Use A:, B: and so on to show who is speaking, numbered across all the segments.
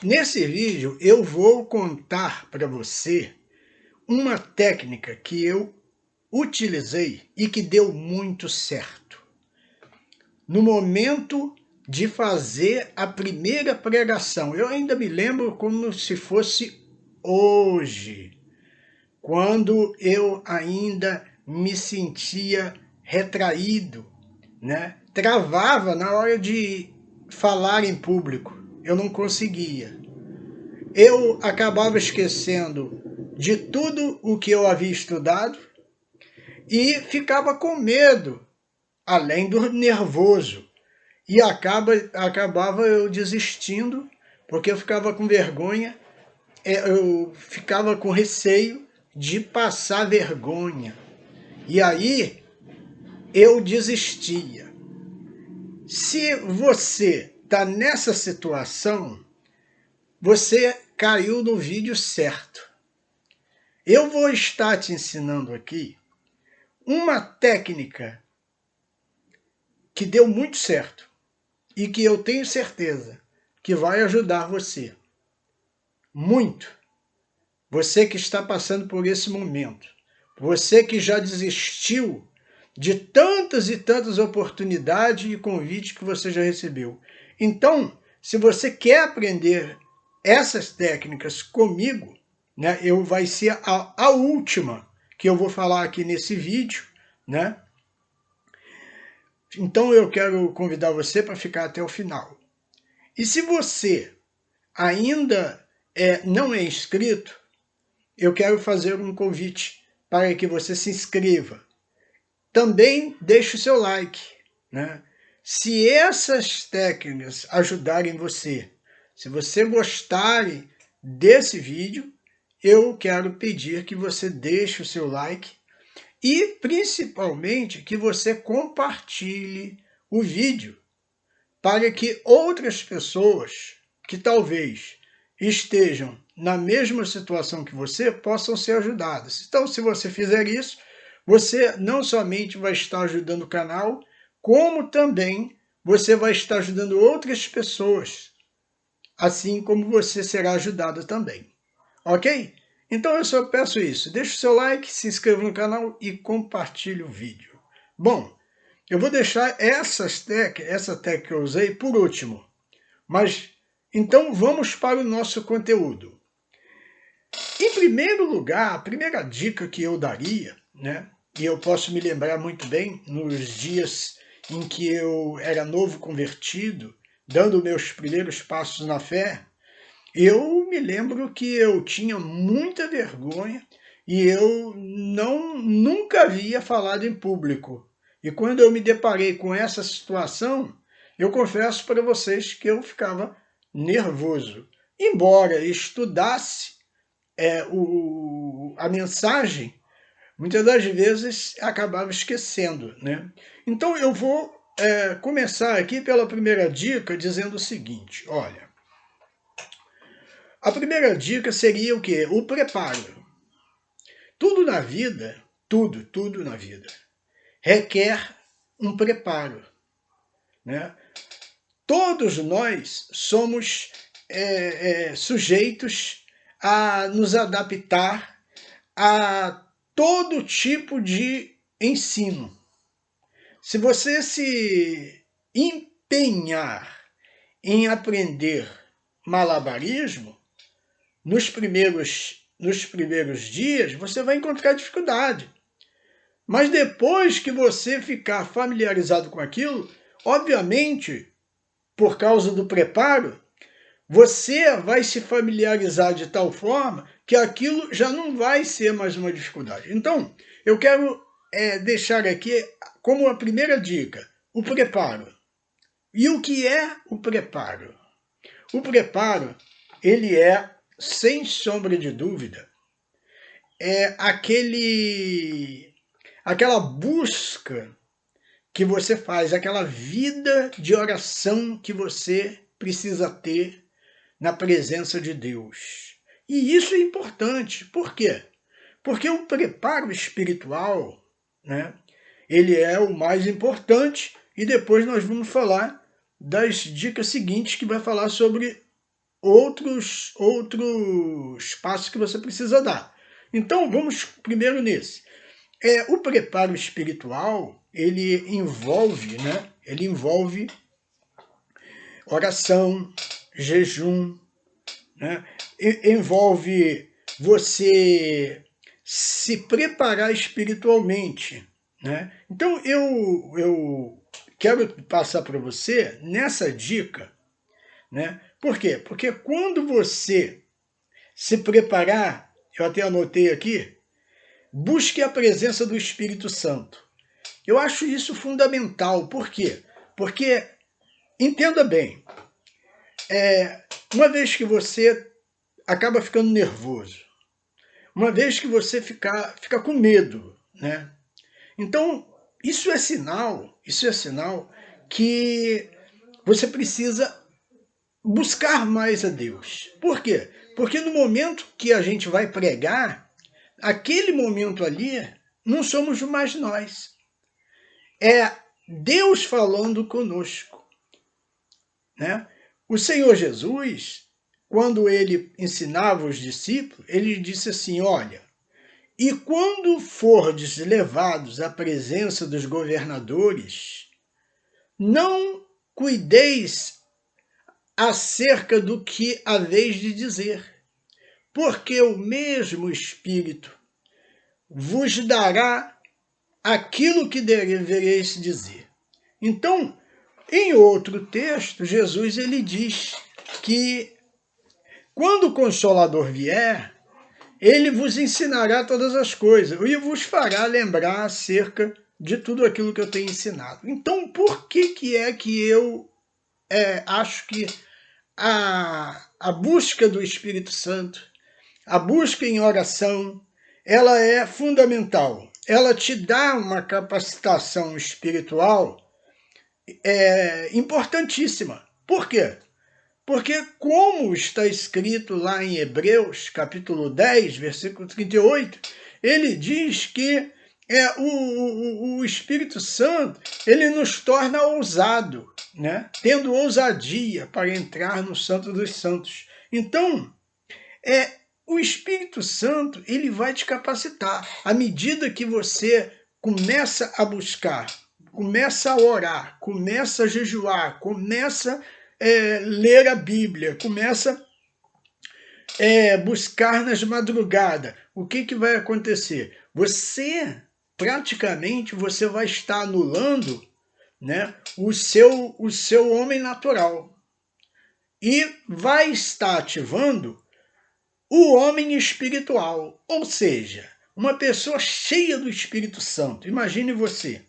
A: Nesse vídeo eu vou contar para você uma técnica que eu utilizei e que deu muito certo. No momento de fazer a primeira pregação, eu ainda me lembro como se fosse hoje, quando eu ainda me sentia retraído, né? Travava na hora de falar em público, eu não conseguia. Eu acabava esquecendo de tudo o que eu havia estudado e ficava com medo, além do nervoso. E acabava eu desistindo, porque eu ficava com vergonha, eu ficava com receio de passar vergonha. E aí eu desistia. Se você está nessa situação, você caiu no vídeo certo. Eu vou estar te ensinando aqui uma técnica que deu muito certo e que eu tenho certeza que vai ajudar você. Muito. Você que está passando por esse momento. Você que já desistiu de tantas e tantas oportunidades e convites que você já recebeu. Então, se você quer aprender essas técnicas comigo, né, vai ser a última que eu vou falar aqui nesse vídeo, né? Então eu quero convidar você para ficar até o final. E se você ainda não é inscrito, eu quero fazer um convite para que você se inscreva. Também deixe o seu like, né? Se essas técnicas ajudarem você, se você gostarem desse vídeo, eu quero pedir que você deixe o seu like e, principalmente, que você compartilhe o vídeo para que outras pessoas que talvez estejam na mesma situação que você possam ser ajudadas. Então, se você fizer isso, você não somente vai estar ajudando o canal, como também você vai estar ajudando outras pessoas, assim como você será ajudado também. Ok? Então eu só peço isso. Deixe o seu like, se inscreva no canal e compartilhe o vídeo. Bom, eu vou deixar essa técnica que eu usei por último. Mas, então vamos para o nosso conteúdo. Em primeiro lugar, a primeira dica que eu daria, né, e eu posso me lembrar muito bem, nos dias em que eu era novo convertido, dando meus primeiros passos na fé, eu me lembro que eu tinha muita vergonha e eu nunca havia falado em público. E quando eu me deparei com essa situação, eu confesso para vocês que eu ficava nervoso. Embora estudasse a mensagem, muitas das vezes acabava esquecendo, né? Então eu vou começar aqui pela primeira dica dizendo o seguinte, olha, a primeira dica seria o quê? O preparo. Tudo na vida, tudo na vida, requer um preparo, né? Todos nós somos sujeitos a nos adaptar a todo tipo de ensino. Se você se empenhar em aprender malabarismo, nos primeiros dias você vai encontrar dificuldade. Mas depois que você ficar familiarizado com aquilo, obviamente, por causa do preparo, você vai se familiarizar de tal forma que aquilo já não vai ser mais uma dificuldade. Então, eu quero deixar aqui como a primeira dica, o preparo. E o que é o preparo? O preparo, ele é, sem sombra de dúvida, aquela busca que você faz, aquela vida de oração que você precisa ter na presença de Deus. E isso é importante. Por quê? Porque o preparo espiritual, né, ele é o mais importante, e depois nós vamos falar das dicas seguintes, que vai falar sobre outros passos que você precisa dar. Então, vamos primeiro nesse. O preparo espiritual, ele envolve, né? Ele envolve oração, jejum, né? Envolve você se preparar espiritualmente, né? Então, eu quero passar para você nessa dica, né? Por quê? Porque quando você se preparar, eu até anotei aqui, busque a presença do Espírito Santo. Eu acho isso fundamental. Por quê? Porque, entenda bem, uma vez que você acaba ficando nervoso, uma vez que você fica com medo, né? Então, isso é sinal que você precisa buscar mais a Deus. Por quê? Porque no momento que a gente vai pregar, aquele momento ali, não somos mais nós. É Deus falando conosco, né? O Senhor Jesus, quando ele ensinava os discípulos, ele disse assim, olha, e quando fordes levados à presença dos governadores, não cuideis acerca do que haveis de dizer, porque o mesmo Espírito vos dará aquilo que devereis dizer. Então, em outro texto, Jesus ele diz que quando o Consolador vier, ele vos ensinará todas as coisas e vos fará lembrar acerca de tudo aquilo que eu tenho ensinado. Então, por que é que eu acho que a busca do Espírito Santo, a busca em oração, ela é fundamental. Ela te dá uma capacitação espiritual importantíssima. Por quê? Porque, como está escrito lá em Hebreus, capítulo 10, versículo 38, ele diz que o Espírito Santo ele nos torna ousado, né? Tendo ousadia para entrar no Santo dos Santos. Então, o Espírito Santo ele vai te capacitar. À medida que você começa a buscar, começa a orar, começa a jejuar, começa ler a Bíblia, começa buscar nas madrugadas, o que vai acontecer? Praticamente, você vai estar anulando, né, o seu homem natural e vai estar ativando o homem espiritual, ou seja, uma pessoa cheia do Espírito Santo. Imagine você,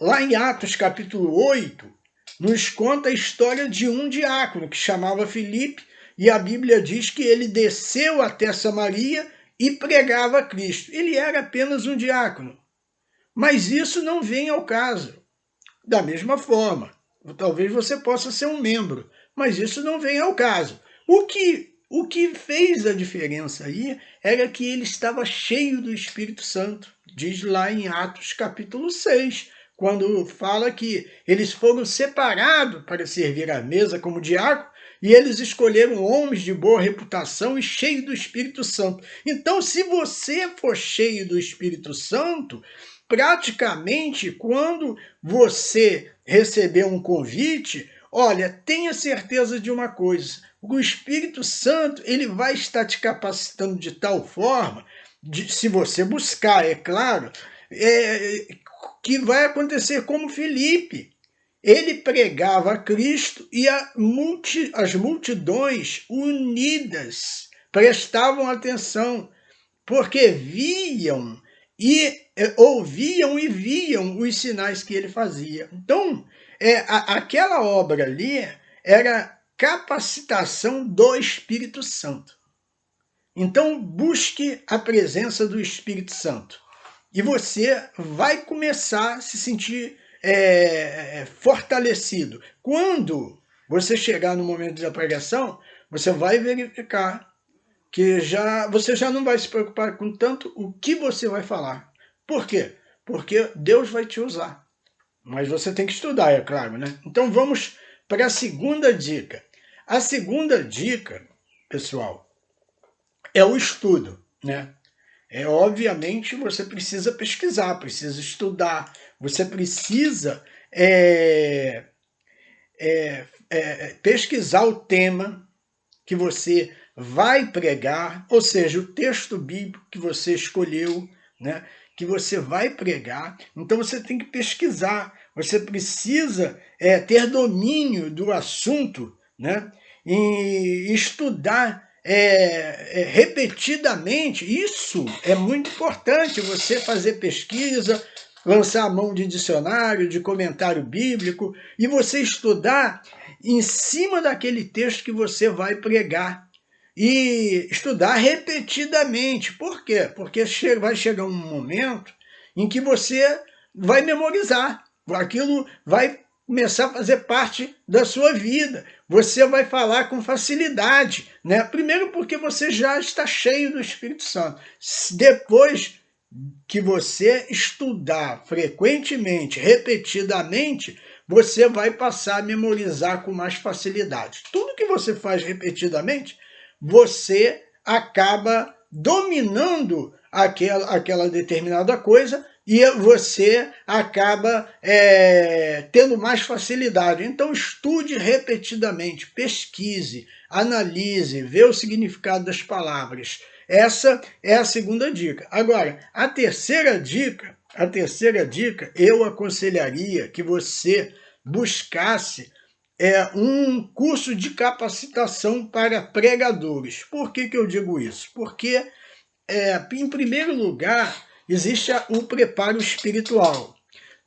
A: lá em Atos capítulo 8, nos conta a história de um diácono que chamava Filipe, e a Bíblia diz que ele desceu até Samaria e pregava a Cristo. Ele era apenas um diácono, mas isso não vem ao caso. Da mesma forma, talvez você possa ser um membro, mas isso não vem ao caso. O que fez a diferença aí era que ele estava cheio do Espírito Santo. Diz lá em Atos capítulo 6, quando fala que eles foram separados para servir à mesa como diácono, e eles escolheram homens de boa reputação e cheios do Espírito Santo. Então, se você for cheio do Espírito Santo, praticamente, quando você receber um convite, olha, tenha certeza de uma coisa, o Espírito Santo ele vai estar te capacitando de tal forma, se você buscar, é claro, que vai acontecer como Filipe. Ele pregava a Cristo e as multidões unidas prestavam atenção, porque viam e ouviam e viam os sinais que ele fazia. Então, aquela obra ali era capacitação do Espírito Santo. Então, busque a presença do Espírito Santo. E você vai começar a se sentir fortalecido. Quando você chegar no momento da pregação, você vai verificar que você já não vai se preocupar com tanto o que você vai falar. Por quê? Porque Deus vai te usar. Mas você tem que estudar, é claro, né? Então vamos para a segunda dica. A segunda dica, pessoal, é o estudo, né? Obviamente você precisa pesquisar, precisa estudar, você precisa pesquisar o tema que você vai pregar, ou seja, o texto bíblico que você escolheu, né, que você vai pregar. Então você tem que pesquisar, você precisa ter domínio do assunto, né, e estudar repetidamente. Isso é muito importante, você fazer pesquisa, lançar a mão de dicionário, de comentário bíblico, e você estudar em cima daquele texto que você vai pregar. E estudar repetidamente. Por quê? Porque vai chegar um momento em que você vai memorizar. Aquilo vai começar a fazer parte da sua vida. Você vai falar com facilidade, né? Primeiro porque você já está cheio do Espírito Santo. Depois que você estudar frequentemente, repetidamente, você vai passar a memorizar com mais facilidade. Tudo que você faz repetidamente, você acaba dominando aquela determinada coisa e você acaba tendo mais facilidade. Então estude repetidamente, pesquise, analise, vê o significado das palavras. Essa é a segunda dica. Agora, a terceira dica, eu aconselharia que você buscasse um curso de capacitação para pregadores. Por que eu digo isso? Porque, em primeiro lugar, existe o preparo espiritual.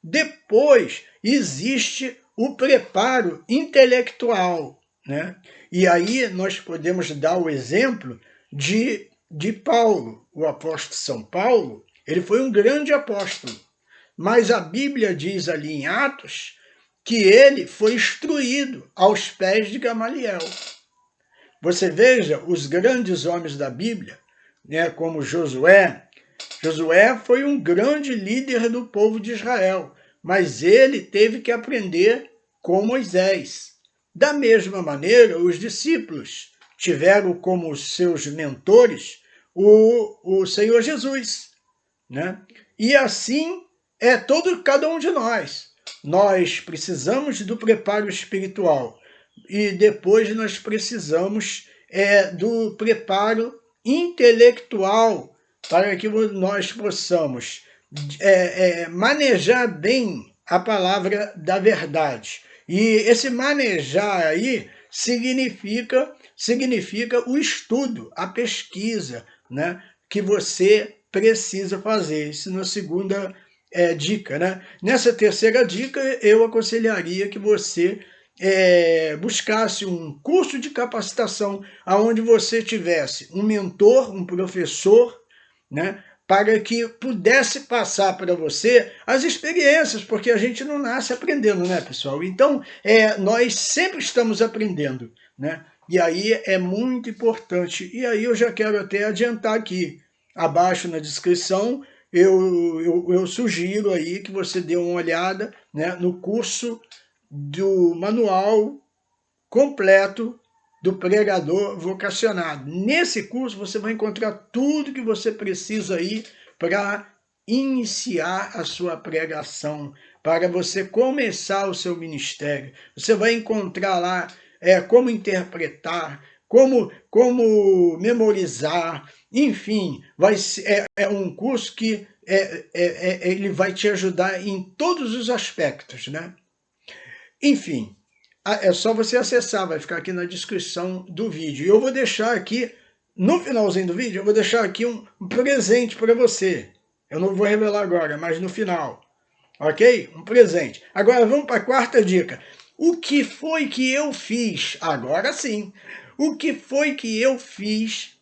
A: Depois, existe o preparo intelectual, né? E aí nós podemos dar o exemplo de Paulo, o apóstolo São Paulo. Ele foi um grande apóstolo, mas a Bíblia diz ali em Atos que ele foi instruído aos pés de Gamaliel. Você veja os grandes homens da Bíblia, né, como Josué. Josué foi um grande líder do povo de Israel, mas ele teve que aprender com Moisés. Da mesma maneira, os discípulos tiveram como seus mentores o Senhor Jesus, né? E assim cada um de nós. Nós precisamos do preparo espiritual e depois nós precisamos do preparo intelectual para que nós possamos manejar bem a palavra da verdade. E esse manejar aí significa o estudo, a pesquisa, né, que você precisa fazer. Isso na segunda dica, né? Nessa terceira dica, eu aconselharia que você buscasse um curso de capacitação onde você tivesse um mentor, um professor, né, para que pudesse passar para você as experiências, porque a gente não nasce aprendendo, né, pessoal? Então, nós sempre estamos aprendendo, né? E aí é muito importante. E aí eu já quero até adiantar aqui, abaixo na descrição, eu sugiro aí que você dê uma olhada, né, no curso do manual completo do pregador vocacionado. Nesse curso você vai encontrar tudo que você precisa aí para iniciar a sua pregação, para você começar o seu ministério. Você vai encontrar lá como interpretar, como memorizar, enfim, é um curso que ele vai te ajudar em todos os aspectos, né? Enfim, é só você acessar, vai ficar aqui na descrição do vídeo. E eu vou deixar aqui, no finalzinho do vídeo, eu vou deixar aqui um presente para você. Eu não vou revelar agora, mas no final. Ok? Um presente. Agora vamos para a quarta dica. O que foi que eu fiz? Agora sim. O que foi que eu fiz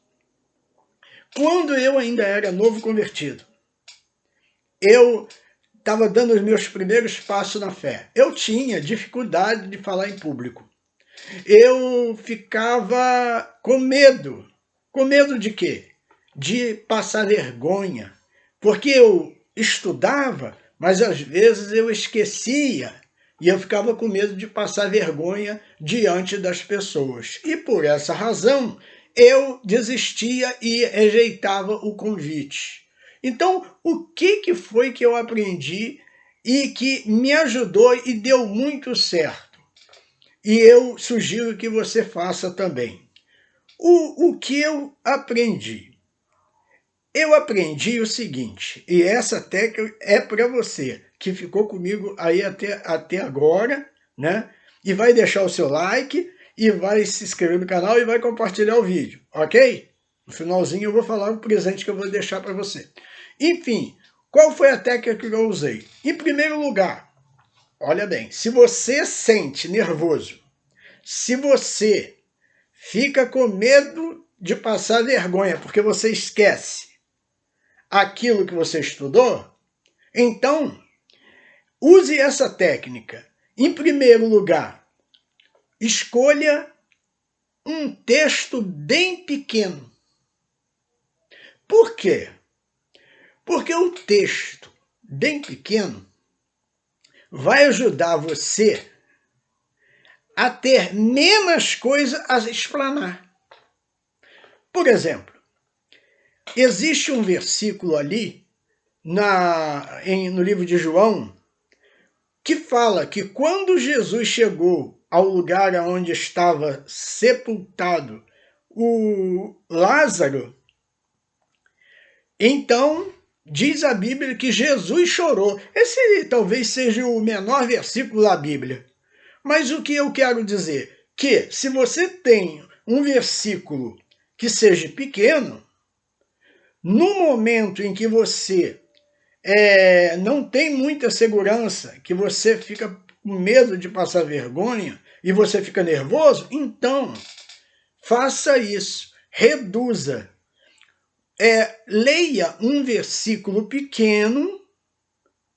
A: quando eu ainda era novo convertido? Eu estava dando os meus primeiros passos na fé. Eu tinha dificuldade de falar em público. Eu ficava com medo. Com medo de quê? De passar vergonha. Porque eu estudava, mas às vezes eu esquecia E eu ficava com medo de passar vergonha diante das pessoas. E por essa razão, eu desistia e rejeitava o convite. Então, o que foi que eu aprendi e que me ajudou e deu muito certo? E eu sugiro que você faça também. O que eu aprendi? Eu aprendi o seguinte, e essa técnica é para você, que ficou comigo aí até agora, né? E vai deixar o seu like, e vai se inscrever no canal e vai compartilhar o vídeo, ok? No finalzinho eu vou falar o presente que eu vou deixar para você. Enfim, qual foi a técnica que eu usei? Em primeiro lugar, olha bem, se você sente nervoso, se você fica com medo de passar vergonha, porque você esquece aquilo que você estudou, então use essa técnica. Em primeiro lugar, escolha um texto bem pequeno. Por quê? Porque o texto bem pequeno vai ajudar você a ter menos coisa a explanar. Por exemplo, existe um versículo ali no livro de João que fala que quando Jesus chegou ao lugar onde estava sepultado o Lázaro, então diz a Bíblia que Jesus chorou. Esse talvez seja o menor versículo da Bíblia. Mas o que eu quero dizer? Que se você tem um versículo que seja pequeno, no momento em que você não tem muita segurança, que você fica com medo de passar vergonha e você fica nervoso, então faça isso, reduza. Leia um versículo pequeno,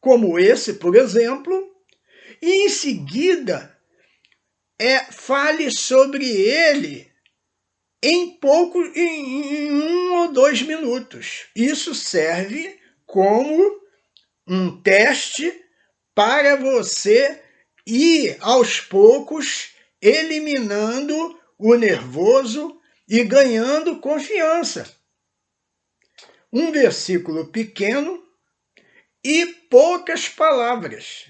A: como esse, por exemplo, e em seguida fale sobre ele em 1 ou 2 minutos. Isso serve como um teste para você ir aos poucos eliminando o nervoso e ganhando confiança. Um versículo pequeno e poucas palavras.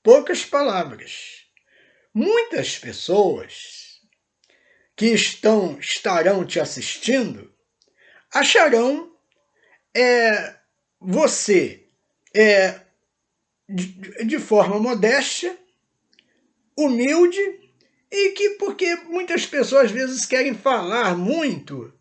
A: Poucas palavras. Muitas pessoas que estarão te assistindo acharão você de forma modesta, humilde, e que porque muitas pessoas às vezes querem falar muito,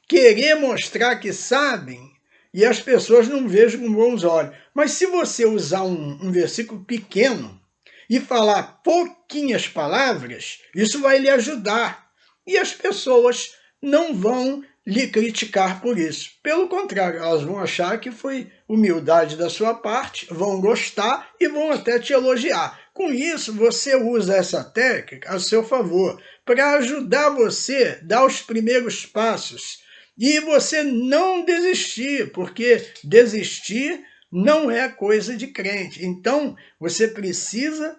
A: querer mostrar que sabem, e as pessoas não vejam com bons olhos. Mas se você usar um versículo pequeno e falar pouquinhas palavras, isso vai lhe ajudar. E as pessoas não vão lhe criticar por isso. Pelo contrário, elas vão achar que foi humildade da sua parte, vão gostar e vão até te elogiar. Com isso, você usa essa técnica a seu favor, para ajudar você a dar os primeiros passos. E você não desistir, porque desistir não é coisa de crente. Então, você precisa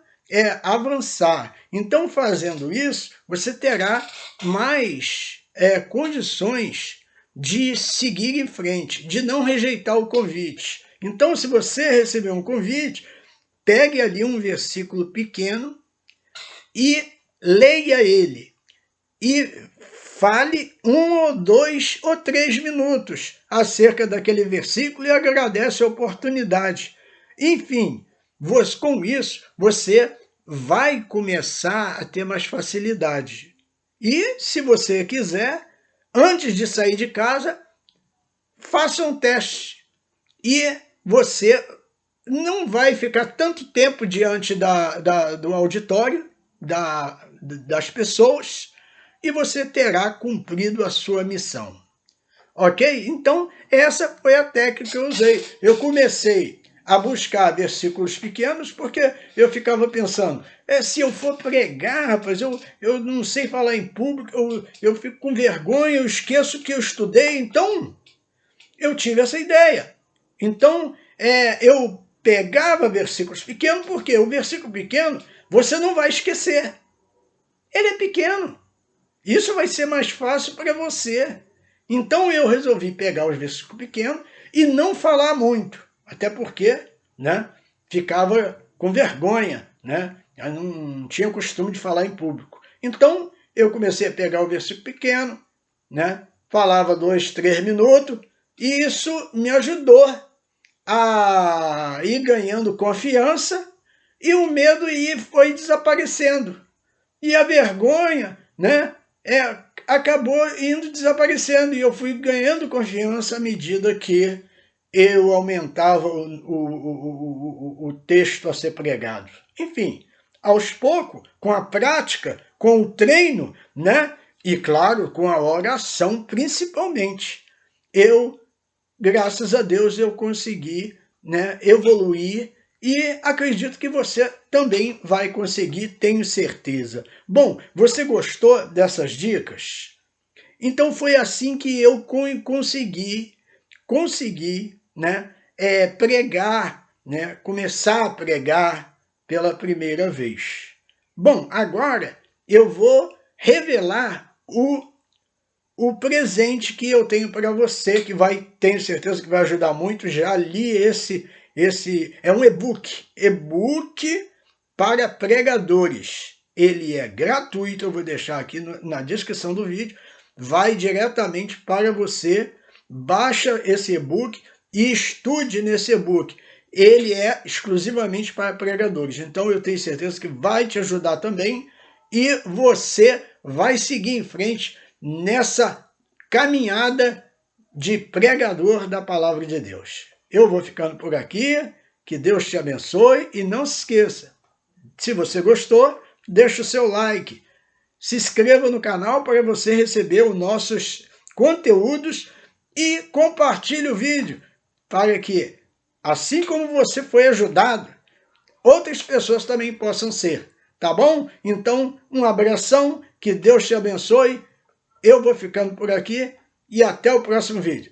A: avançar. Então, fazendo isso, você terá mais condições de seguir em frente, de não rejeitar o convite. Então, se você receber um convite, pegue ali um versículo pequeno e leia ele. E fale 1 ou 2 ou 3 minutos acerca daquele versículo e agradece a oportunidade. Enfim, com isso, você vai começar a ter mais facilidade. E, se você quiser, antes de sair de casa, faça um teste. E você não vai ficar tanto tempo diante do auditório, das pessoas, e você terá cumprido a sua missão. Ok? Então, essa foi a técnica que eu usei. Eu comecei a buscar versículos pequenos, porque eu ficava pensando, se eu for pregar, rapaz, eu não sei falar em público, eu fico com vergonha, eu esqueço que eu estudei. Então, eu tive essa ideia. Então, eu pegava versículos pequenos, porque o versículo pequeno você não vai esquecer. Ele é pequeno. Isso vai ser mais fácil para você. Então eu resolvi pegar os versículos pequenos e não falar muito, até porque, né, ficava com vergonha, né? Eu não tinha costume de falar em público. Então eu comecei a pegar o versículo pequeno, né? Falava 2, 3 minutos, e isso me ajudou a ir ganhando confiança e o medo foi desaparecendo. E a vergonha, né, acabou indo desaparecendo, e eu fui ganhando confiança à medida que eu aumentava o texto a ser pregado. Enfim, aos poucos, com a prática, com o treino, né, e claro, com a oração principalmente, graças a Deus, eu consegui, né, evoluir, e acredito que você também vai conseguir, tenho certeza. Bom, você gostou dessas dicas? Então foi assim que eu consegui, né, pregar, né, começar a pregar pela primeira vez. Bom, agora eu vou revelar o presente que eu tenho para você, que tenho certeza que vai ajudar muito. Já li esse é um e-book para pregadores. Ele é gratuito, eu vou deixar aqui na descrição do vídeo, vai diretamente para você, baixa esse e-book e estude nesse e-book. Ele é exclusivamente para pregadores, então eu tenho certeza que vai te ajudar também, e você vai seguir em frente nessa caminhada de pregador da palavra de Deus. Eu vou ficando por aqui, que Deus te abençoe, e não se esqueça, se você gostou, deixa o seu like, se inscreva no canal para você receber os nossos conteúdos e compartilhe o vídeo para que, assim como você foi ajudado, outras pessoas também possam ser, tá bom? Então, um abração, que Deus te abençoe, eu vou ficando por aqui e até o próximo vídeo.